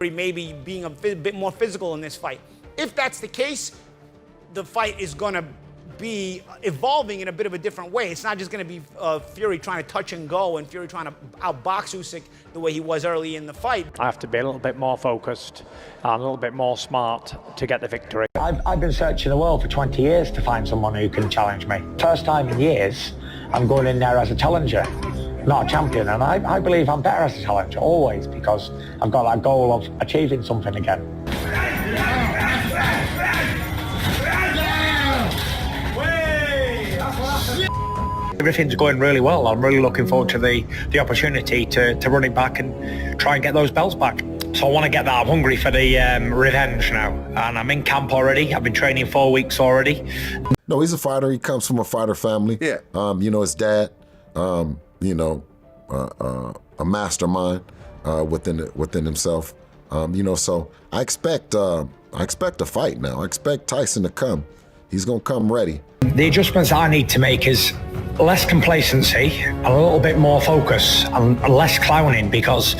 Maybe being a bit more physical in this fight. If that's the case, the fight is going to be evolving in a bit of a different way. It's not just going to be Fury trying to touch and go and Fury trying to outbox Usyk the way he was early in the fight. I have to be a little bit more focused and a little bit more smart to get the victory. I've been searching the world for 20 years to find someone who can challenge me. First time in years, I'm going in there as a challenger, not a champion, and I believe I'm better as a challenger, always, because I've got that goal of achieving something again. Everything's going really well. I'm really looking forward to the opportunity to run it back and try and get those belts back. So I want to get that. I'm hungry for the revenge now, and I'm in camp already. I've been training 4 weeks already. No, he's a fighter. He comes from a fighter family. Yeah. You know, his dad, you know, a mastermind within himself. You know, so I expect a fight now. I expect Tyson to come. He's gonna come ready. The adjustments I need to make is less complacency, and a little bit more focus, and less clowning, because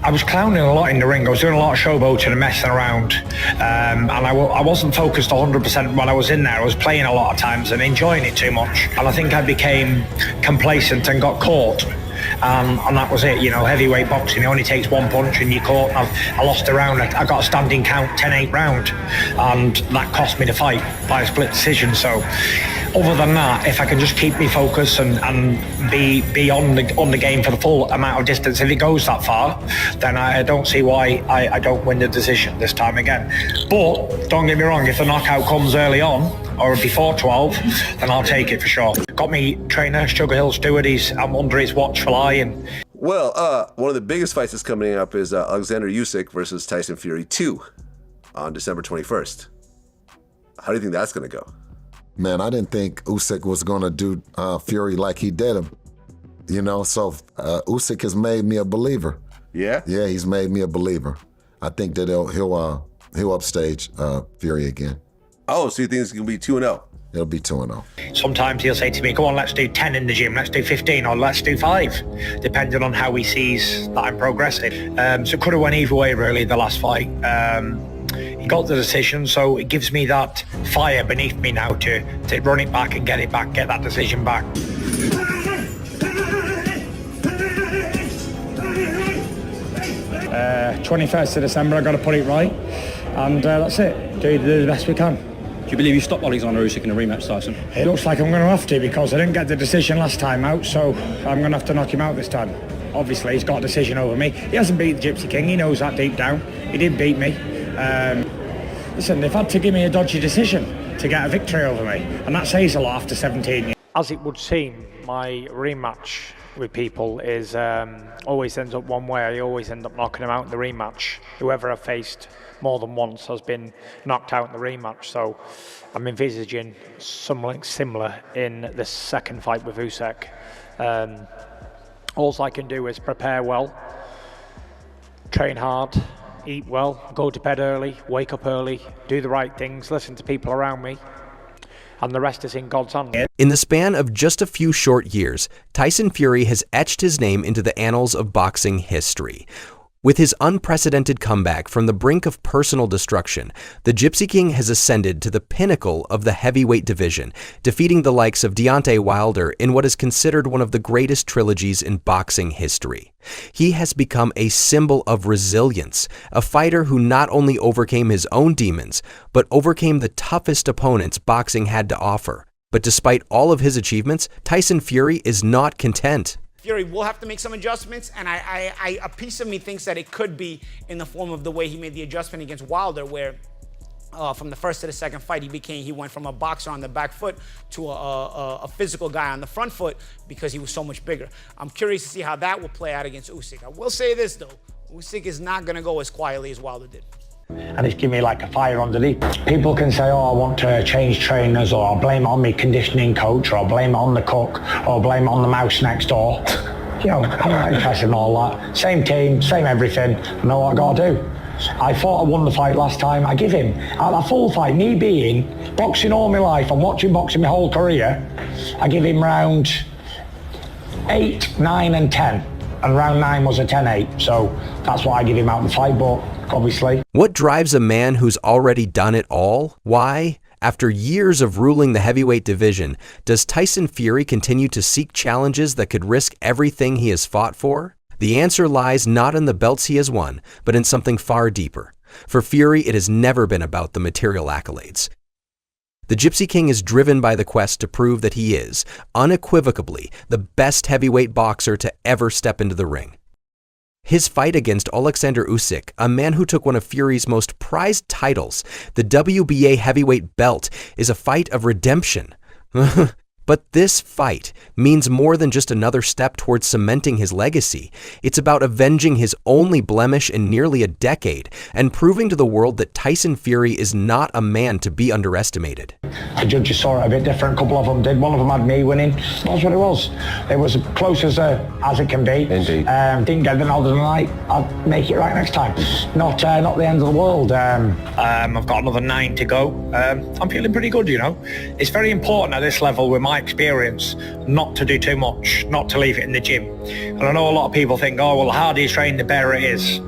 I was clowning a lot in the ring. I was doing a lot of showboating and messing around, and I wasn't focused 100% when I was in there. I was playing a lot of times and enjoying it too much, and I think I became complacent and got caught. And that was it, you know, heavyweight boxing, it only takes one punch and you're caught. I lost a round, I got a standing count 10-8 round, and that cost me the fight by a split decision. So other than that, if I can just keep me focused and be on the game for the full amount of distance, if it goes that far, then I don't see why I don't win the decision this time again. But don't get me wrong, if the knockout comes early on or before 12, then I'll take it for sure. Got me trainer, Sugar Hill Stewart, I'm under his watch for lying. Well, one of the biggest fights that's coming up is Oleksandr Usyk versus Tyson Fury 2 on December 21st. How do you think that's going to go? Man, I didn't think Usyk was going to do Fury like he did him. You know, so Usyk has made me a believer. Yeah? Yeah, he's made me a believer. I think that he'll upstage Fury again. Oh, so you think it's going to be 2-0? It'll be 2-0. Sometimes he'll say to me, go on, let's do 10 in the gym, let's do 15, or let's do 5, depending on how he sees that I'm progressing. So it could have went either way, really, the last fight. He got the decision, so it gives me that fire beneath me now to run it back and get it back, get that decision back. 21st of December, I've got to put it right, and that's it. Do the best we can. Do you believe you stopped Oleksandr Usyk in a rematch, Tyson? It looks like I'm going to have to, because I didn't get the decision last time out, so I'm going to have to knock him out this time. Obviously, he's got a decision over me. He hasn't beat the Gypsy King, he knows that deep down. He did beat me. Listen, they've had to give me a dodgy decision to get a victory over me, and that says a lot after 17 years. As it would seem, my rematch with people is always ends up one way. I always end up knocking them out in the rematch. Whoever I've faced more than once has been knocked out in the rematch, so I'm envisaging something similar in the second fight with Usyk. All I can do is prepare well, train hard, eat well, go to bed early, wake up early, do the right things, listen to people around me, and the rest is in God's hands. In the span of just a few short years, Tyson Fury has etched his name into the annals of boxing history. With his unprecedented comeback from the brink of personal destruction, the Gypsy King has ascended to the pinnacle of the heavyweight division, defeating the likes of Deontay Wilder in what is considered one of the greatest trilogies in boxing history. He has become a symbol of resilience, a fighter who not only overcame his own demons, but overcame the toughest opponents boxing had to offer. But despite all of his achievements, Tyson Fury is not content. Fury will have to make some adjustments, and a piece of me thinks that it could be in the form of the way he made the adjustment against Wilder, where from the first to the second fight, he went from a boxer on the back foot to a physical guy on the front foot because he was so much bigger. I'm curious to see how that will play out against Usyk. I will say this, though. Usyk is not going to go as quietly as Wilder did. And it's given me like a fire underneath. People can say, oh, I want to change trainers, or I'll blame it on my conditioning coach, or I'll blame it on the cook, or I'll blame it on the mouse next door. You know, I'm not interested in all that. Same team, same everything, I know what I got to do. I thought I won the fight last time. I give him a full fight, me being boxing all my life and watching boxing my whole career, I give him round 8, 9 and 10. and round 9 was a 10-8. So that's what I give him out the fight, but obviously. What drives a man who's already done it all? Why, after years of ruling the heavyweight division, does Tyson Fury continue to seek challenges that could risk everything he has fought for? The answer lies not in the belts he has won, but in something far deeper. For Fury, it has never been about the material accolades. The Gypsy King is driven by the quest to prove that he is, unequivocally, the best heavyweight boxer to ever step into the ring. His fight against Oleksandr Usyk, a man who took one of Fury's most prized titles, the WBA heavyweight belt, is a fight of redemption. But this fight means more than just another step towards cementing his legacy. It's about avenging his only blemish in nearly a decade and proving to the world that Tyson Fury is not a man to be underestimated. The judges saw it a bit different. A couple of them did. One of them had me winning. That's what it was. It was as close as it can be. Indeed. Didn't get the nod of the night. I'll make it right next time. Not the end of the world. I've got another 9 to go. I'm feeling pretty good, you know. It's very important at this level with my experience not to do too much, not to leave it in the gym. And I know a lot of people think, oh, well, the harder you train, the better it is.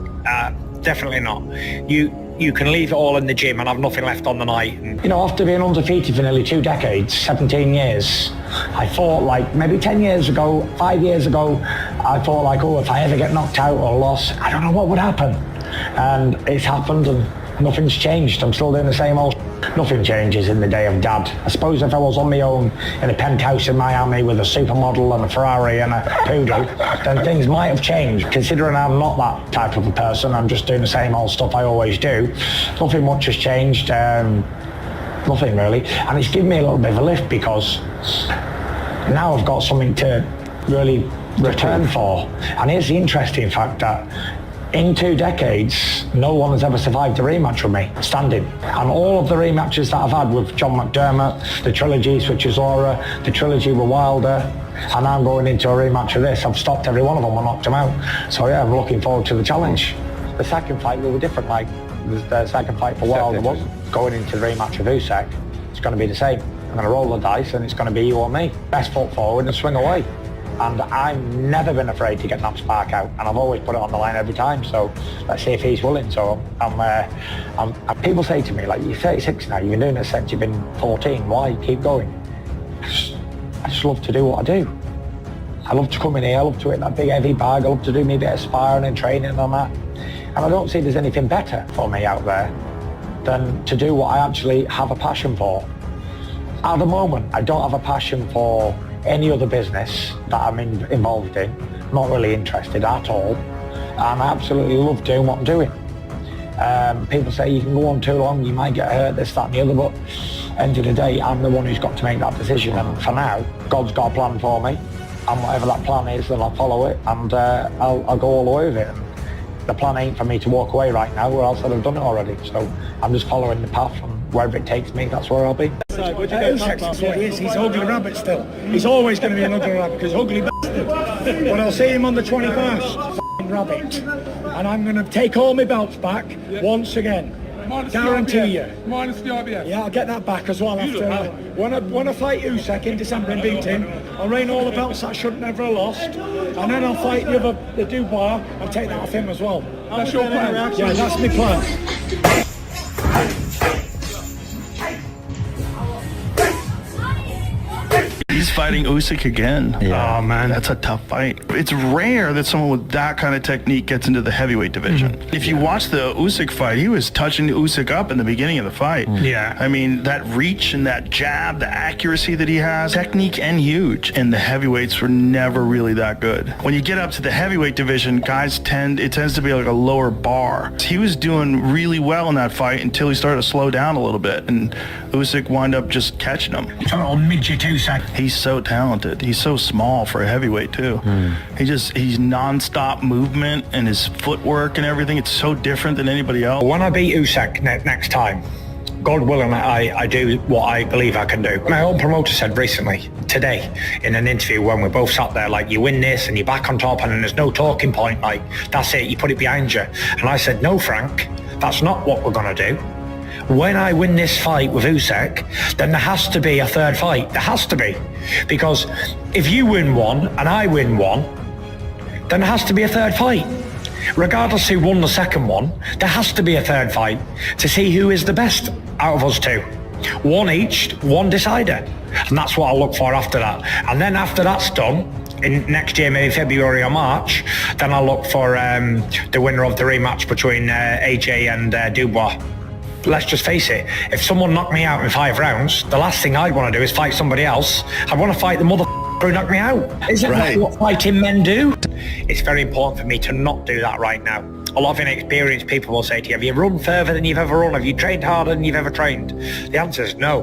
Definitely not. You can leave it all in the gym and have nothing left on the night. And, you know, after being undefeated for nearly 2 decades, 17 years, I thought like maybe 10 years ago, 5 years ago, I thought like, oh, if I ever get knocked out or lost, I don't know what would happen. And it's happened and nothing's changed. I'm still doing the same old. Nothing changes in the day of dad. I suppose if I was on my own in a penthouse in Miami with a supermodel and a Ferrari and a poodle, then things might have changed. Considering I'm not that type of a person, I'm just doing the same old stuff I always do. Nothing much has changed. Nothing really. And it's given me a little bit of a lift because now I've got something to really return for. And here's the interesting fact that in 2 decades, no one has ever survived a rematch with me, standing. And all of the rematches that I've had with John McDermott, the trilogy which is Aura, the trilogy with Wilder, and I'm going into a rematch of this, I've stopped every one of them and knocked them out. So yeah, I'm looking forward to the challenge. The second fight will be different, like the second fight for Wilder was going into the rematch of Usyk. It's going to be the same. I'm going to roll the dice and it's going to be you or me. Best foot forward and swing away. And I've never been afraid to get Nap's spark out, and I've always put it on the line every time. So let's see if he's willing. So people say to me, like, you're 36 now, you've been doing this since you've been 14. Why keep going? I just love to do what I do. I love to come in here. I love to hit that big heavy bag. I love to do me a bit of sparring and training and all that. And I don't see there's anything better for me out there than to do what I actually have a passion for. At the moment, I don't have a passion for any other business that I'm involved in. Not really interested at all. And I absolutely love doing what I'm doing. People say you can go on too long, you might get hurt, this, that and the other, but end of the day, I'm the one who's got to make that decision. And for now, God's got a plan for me. And whatever that plan is, then I'll follow it and I'll go all the way with it. And the plan ain't for me to walk away right now, or else I'd have done it already. So I'm just following the path, and wherever it takes me, that's where I'll be. Usyk's what he is. He's ugly rabbit still. He's always going to be an ugly rabbit because ugly bastard. But I'll see him on the 21st. Rabbit. And I'm going to take all my belts back once again. Guarantee you. Minus the IBF. Yeah, I'll get that back as well after. When I fight Usyk in December and beat him, I'll reign all the belts that I should never have lost. And then I'll fight the Dubois and take that off him as well. That's your plan? Yeah, that's my plan. He's fighting Usyk again. Yeah. Oh man, that's a tough fight. It's rare that someone with that kind of technique gets into the heavyweight division. If you watch the Usyk fight, he was touching Usyk up in the beginning of the fight. Yeah. I mean, that reach and that jab, the accuracy that he has, technique and huge. And the heavyweights were never really that good. When you get up to the heavyweight division, guys it tends to be like a lower bar. He was doing really well in that fight until he started to slow down a little bit, and Usyk wound up just catching him. Total midget Usyk. He's so talented. He's so small for a heavyweight too. He's non-stop movement and his footwork and everything. It's so different than anybody else. When I beat Usyk next time, God willing, I do what I believe I can do. My own promoter said recently, today, in an interview when we both sat there, like, you win this and you're back on top and then there's no talking point, like, that's it, you put it behind you. And I said, no, Frank, that's not what we're gonna do. When I win this fight with Usyk, then there has to be a third fight. There has to be. Because if you win one and I win one, then there has to be a third fight. Regardless who won the second one, there has to be a third fight to see who is the best out of us two. One each, one decider. And that's what I'll look for after that. And then after that's done, in next year, maybe February or March, then I'll look for the winner of the rematch between AJ and Dubois. Let's just face it, if someone knocked me out in 5 rounds, the last thing I'd want to do is fight somebody else. I'd want to fight the mother who knocked me out. Isn't that what fighting men do? It's very important for me to not do that right now. A lot of inexperienced people will say to you, have you run further than you've ever run? Have you trained harder than you've ever trained? The answer is no,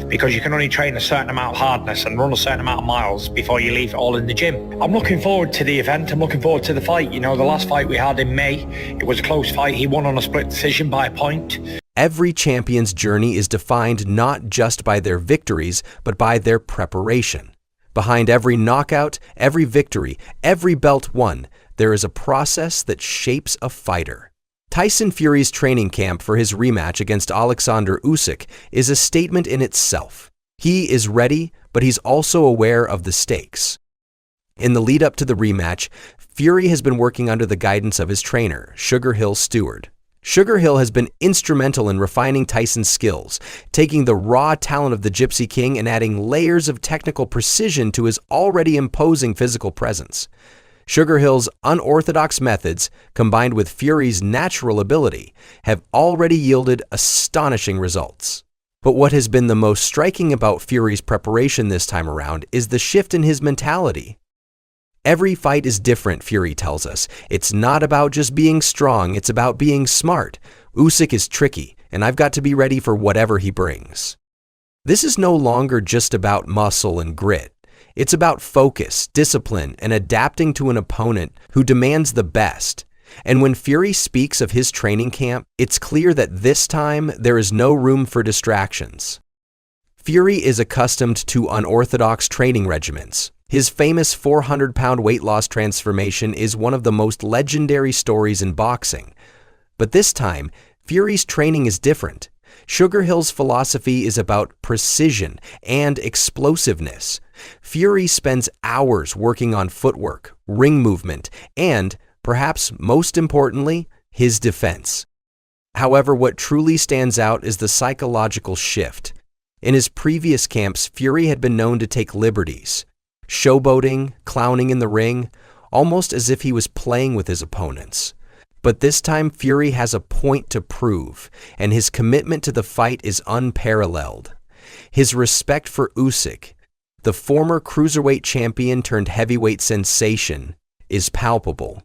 because you can only train a certain amount of hardness and run a certain amount of miles before you leave it all in the gym. I'm looking forward to the event. I'm looking forward to the fight. You know, the last fight we had in May, it was a close fight. He won on a split decision by a point. Every champion's journey is defined not just by their victories, but by their preparation. Behind every knockout, every victory, every belt won, there is a process that shapes a fighter. Tyson Fury's training camp for his rematch against Oleksandr Usyk is a statement in itself. He is ready, but he's also aware of the stakes. In the lead up to the rematch, Fury has been working under the guidance of his trainer, Sugar Hill Stewart. Sugar Hill has been instrumental in refining Tyson's skills, taking the raw talent of the Gypsy King and adding layers of technical precision to his already imposing physical presence. Sugar Hill's unorthodox methods, combined with Fury's natural ability, have already yielded astonishing results. But what has been the most striking about Fury's preparation this time around is the shift in his mentality. Every fight is different, Fury tells us. It's not about just being strong, it's about being smart. Usyk is tricky, and I've got to be ready for whatever he brings. This is no longer just about muscle and grit. It's about focus, discipline, and adapting to an opponent who demands the best. And when Fury speaks of his training camp, it's clear that this time there is no room for distractions. Fury is accustomed to unorthodox training regimens. His famous 400-pound weight loss transformation is one of the most legendary stories in boxing. But this time, Fury's training is different. Sugar Hill's philosophy is about precision and explosiveness. Fury spends hours working on footwork, ring movement, and, perhaps most importantly, his defense. However, what truly stands out is the psychological shift. In his previous camps, Fury had been known to take liberties, showboating, clowning in the ring, almost as if he was playing with his opponents. But this time, Fury has a point to prove, and his commitment to the fight is unparalleled. His respect for Usyk, the former cruiserweight champion turned heavyweight sensation, is palpable.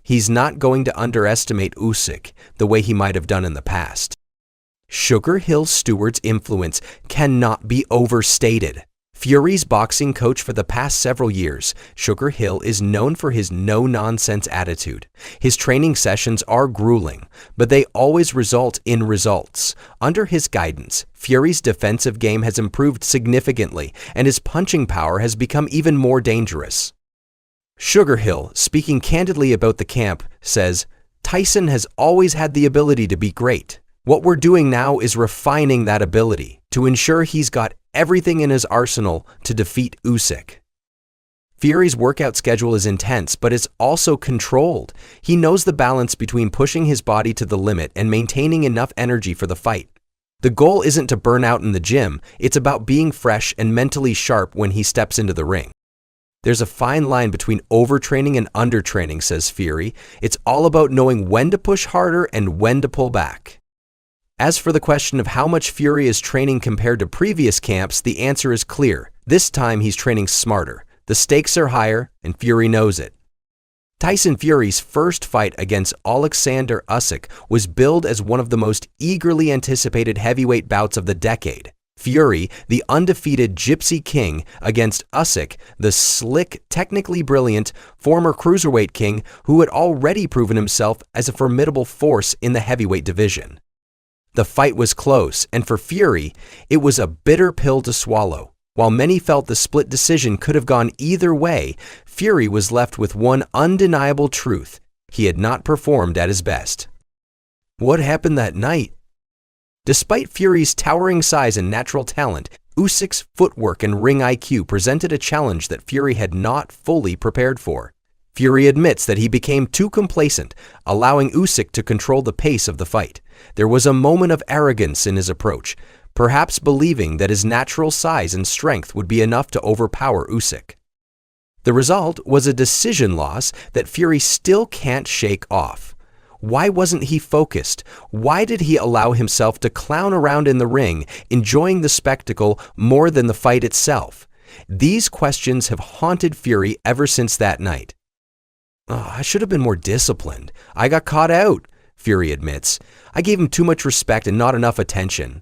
He's not going to underestimate Usyk the way he might have done in the past. Sugar Hill Stewart's influence cannot be overstated. Fury's boxing coach for the past several years, Sugar Hill is known for his no-nonsense attitude. His training sessions are grueling, but they always result in results. Under his guidance, Fury's defensive game has improved significantly, and his punching power has become even more dangerous. Sugar Hill, speaking candidly about the camp, says, "Tyson has always had the ability to be great. What we're doing now is refining that ability to ensure he's got everything in his arsenal to defeat Usyk." Fury's workout schedule is intense, but it's also controlled. He knows the balance between pushing his body to the limit and maintaining enough energy for the fight. The goal isn't to burn out in the gym, it's about being fresh and mentally sharp when he steps into the ring. There's a fine line between overtraining and undertraining, says Fury. It's all about knowing when to push harder and when to pull back. As for the question of how much Fury is training compared to previous camps, the answer is clear. This time he's training smarter. The stakes are higher, and Fury knows it. Tyson Fury's first fight against Oleksandr Usyk was billed as one of the most eagerly anticipated heavyweight bouts of the decade. Fury, the undefeated Gypsy King, against Usyk, the slick, technically brilliant, former cruiserweight king who had already proven himself as a formidable force in the heavyweight division. The fight was close, and for Fury, it was a bitter pill to swallow. While many felt the split decision could have gone either way, Fury was left with one undeniable truth: he had not performed at his best. What happened that night? Despite Fury's towering size and natural talent, Usyk's footwork and ring IQ presented a challenge that Fury had not fully prepared for. Fury admits that he became too complacent, allowing Usyk to control the pace of the fight. There was a moment of arrogance in his approach, perhaps believing that his natural size and strength would be enough to overpower Usyk. The result was a decision loss that Fury still can't shake off. Why wasn't he focused? Why did he allow himself to clown around in the ring, enjoying the spectacle more than the fight itself? These questions have haunted Fury ever since that night. I should have been more disciplined. I got caught out, Fury admits. I gave him too much respect and not enough attention.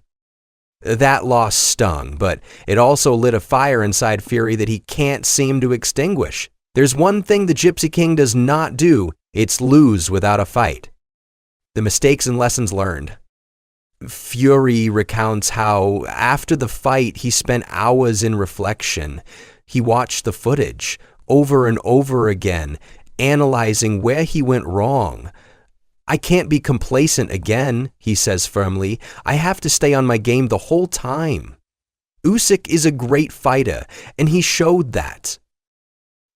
That loss stung, but it also lit a fire inside Fury that he can't seem to extinguish. There's one thing the Gypsy King does not do, it's lose without a fight. The mistakes and lessons learned. Fury recounts how, after the fight, he spent hours in reflection. He watched the footage over and over again, analyzing where he went wrong. I can't be complacent again, he says firmly. I have to stay on my game the whole time. Usyk is a great fighter, and he showed that.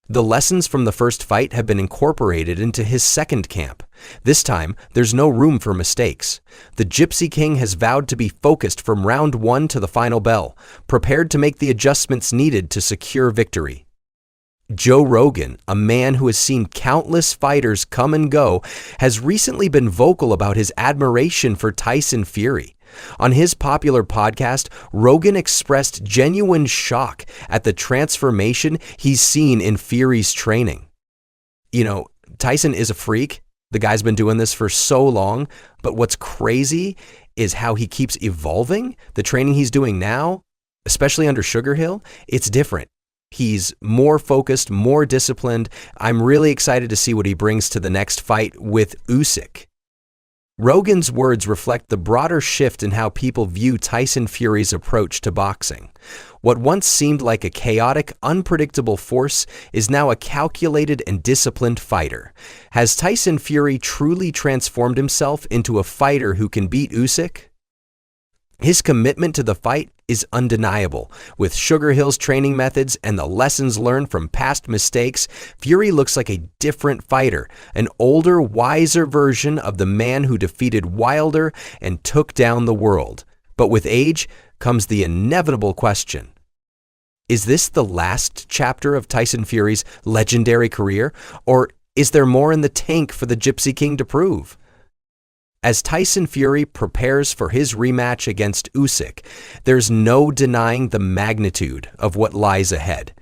The lessons from the first fight have been incorporated into his second camp. This time, there's no room for mistakes. The Gypsy King has vowed to be focused from round 1 to the final bell, prepared to make the adjustments needed to secure victory. Joe Rogan, a man who has seen countless fighters come and go, has recently been vocal about his admiration for Tyson Fury. On his popular podcast, Rogan expressed genuine shock at the transformation he's seen in Fury's training. You know, Tyson is a freak. The guy's been doing this for so long, but what's crazy is how he keeps evolving. The training he's doing now, especially under Sugar Hill, it's different. He's more focused, more disciplined. I'm really excited to see what he brings to the next fight with Usyk. Rogan's words reflect the broader shift in how people view Tyson Fury's approach to boxing. What once seemed like a chaotic, unpredictable force is now a calculated and disciplined fighter. Has Tyson Fury truly transformed himself into a fighter who can beat Usyk? His commitment to the fight is undeniable. With Sugar Hill's training methods and the lessons learned from past mistakes, Fury looks like a different fighter, an older, wiser version of the man who defeated Wilder and took down the world. But with age comes the inevitable question. Is this the last chapter of Tyson Fury's legendary career, or is there more in the tank for the Gypsy King to prove? As Tyson Fury prepares for his rematch against Usyk, there's no denying the magnitude of what lies ahead.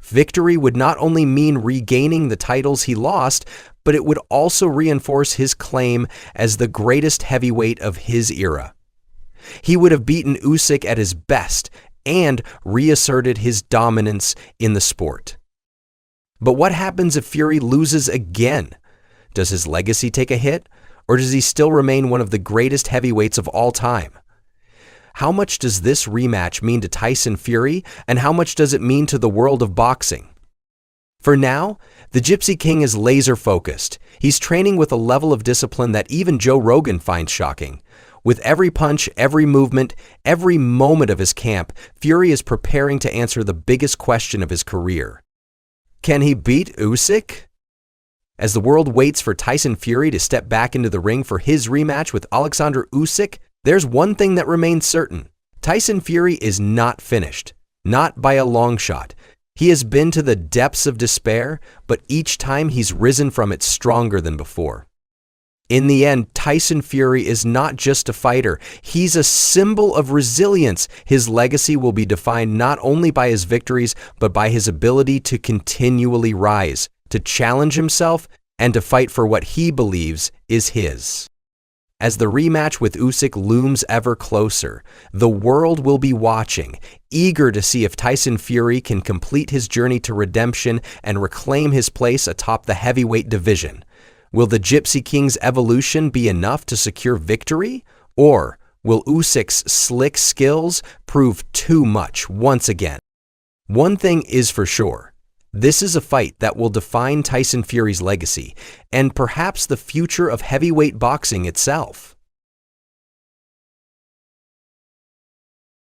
Victory would not only mean regaining the titles he lost, but it would also reinforce his claim as the greatest heavyweight of his era. He would have beaten Usyk at his best and reasserted his dominance in the sport. But what happens if Fury loses again? Does his legacy take a hit? Or does he still remain one of the greatest heavyweights of all time? How much does this rematch mean to Tyson Fury, and how much does it mean to the world of boxing? For now, the Gypsy King is laser-focused. He's training with a level of discipline that even Joe Rogan finds shocking. With every punch, every movement, every moment of his camp, Fury is preparing to answer the biggest question of his career. Can he beat Usyk? As the world waits for Tyson Fury to step back into the ring for his rematch with Oleksandr Usyk, there's one thing that remains certain. Tyson Fury is not finished, not by a long shot. He has been to the depths of despair, but each time he's risen from it stronger than before. In the end, Tyson Fury is not just a fighter. He's a symbol of resilience. His legacy will be defined not only by his victories, but by his ability to continually rise, to challenge himself, and to fight for what he believes is his. As the rematch with Usyk looms ever closer, the world will be watching, eager to see if Tyson Fury can complete his journey to redemption and reclaim his place atop the heavyweight division. Will the Gypsy King's evolution be enough to secure victory? Or will Usyk's slick skills prove too much once again? One thing is for sure. This is a fight that will define Tyson Fury's legacy and perhaps the future of heavyweight boxing itself.